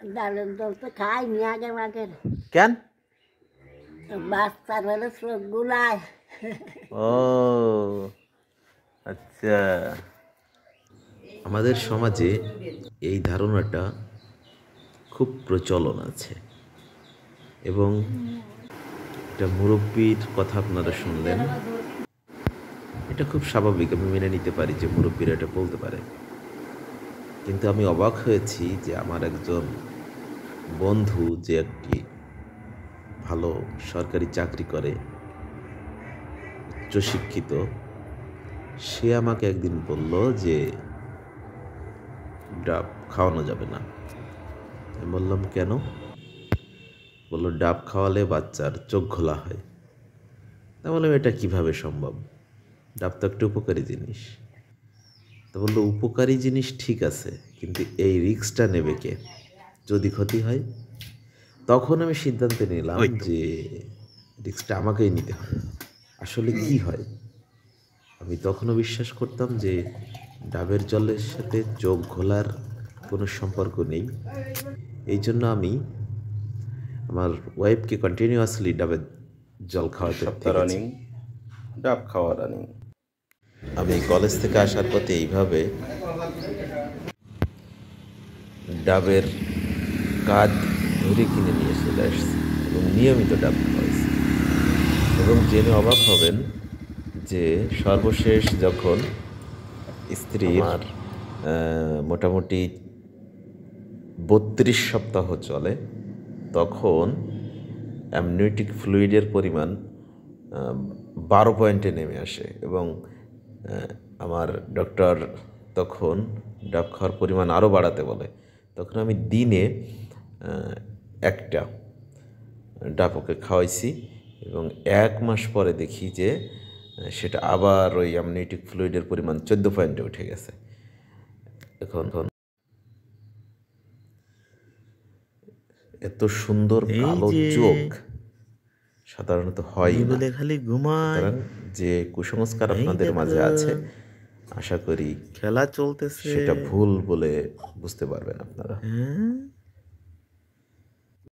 ডালের দল তো খাইনি আগে মাগে, কেন? বাচ্চার হলে চোখ গুলায়। ও আচ্ছা, আমাদের সমাজে এই ধারণাটা খুব প্রচলন আছে এবং এটা মুরব্বীর কথা আপনারা শুনলেন, এটা খুব স্বাভাবিক, আমি মেনে নিতে পারি যে মুরব্বীরা এটা বলতে পারে। কিন্তু আমি অবাক হয়েছি যে আমার একজন বন্ধু যে একটি ভালো সরকারি চাকরি করে, উচ্চশিক্ষিত, সে আমাকে একদিন বলল যে ডাব খাওয়ানো যাবে না। আমি বললাম কেন? বলল ডাব খাওয়ালে বাচ্চার চোখ ঘোলা হয়। তা বললাম এটা কিভাবে সম্ভব? ডাব তো একটা উপকারী জিনিস। তা বললো উপকারী জিনিস ঠিক আছে, কিন্তু এই রিস্কটা নেবে কে যদি ক্ষতি হয়? তখন আমি সিদ্ধান্ত নিলাম যে রিস্কটা আমাকেই নিতে হবে। আসলে কি হয়, আমি তখনও বিশ্বাস করতাম যে ডাবের জলের সাথে চোখ ঘোলার কোনো সম্পর্ক নেই। এই জন্য আমি আমার ওয়াইফকে কন্টিনিউয়াসলি ডাবের জল খাওয়াতে থেকেছি। ডাব খাওয়া রানিং। আমি কলেজ থেকে আসার পথে এইভাবে ডাবের কাঁধ ধরে কিনে নিয়ে চলে আসছি এবং নিয়মিত ডাব খাওয়াইছি। এবং জেনে অবাক হবেন যে সর্বশেষ যখন স্ত্রীর মোটামুটি 32 সপ্তাহ চলে, তখন অ্যামনিওটিক ফ্লুইডের পরিমাণ 12 পয়েন্টে নেমে আসে এবং আমার ডক্টর তখন ডাব খাওয়ার পরিমাণ আরও বাড়াতে বলে। তখন আমি দিনে একটা ডাব ওকে খাওয়াইছি এবং 1 মাস পরে দেখি যে সেটা আবার ওই অ্যামনিওটিক ফ্লুইডের পরিমাণ 14 পয়েন্টে উঠে গেছে। এখন এত সুন্দর কালো চোখ সাধারণত হয় না। খালি ঘুমায়। যে কুসংস্কার আপনাদের মাঝে আছে, আশা করি খেলা চলতেছে সেটা ভুল বলে বুঝতে পারবেন আপনারা।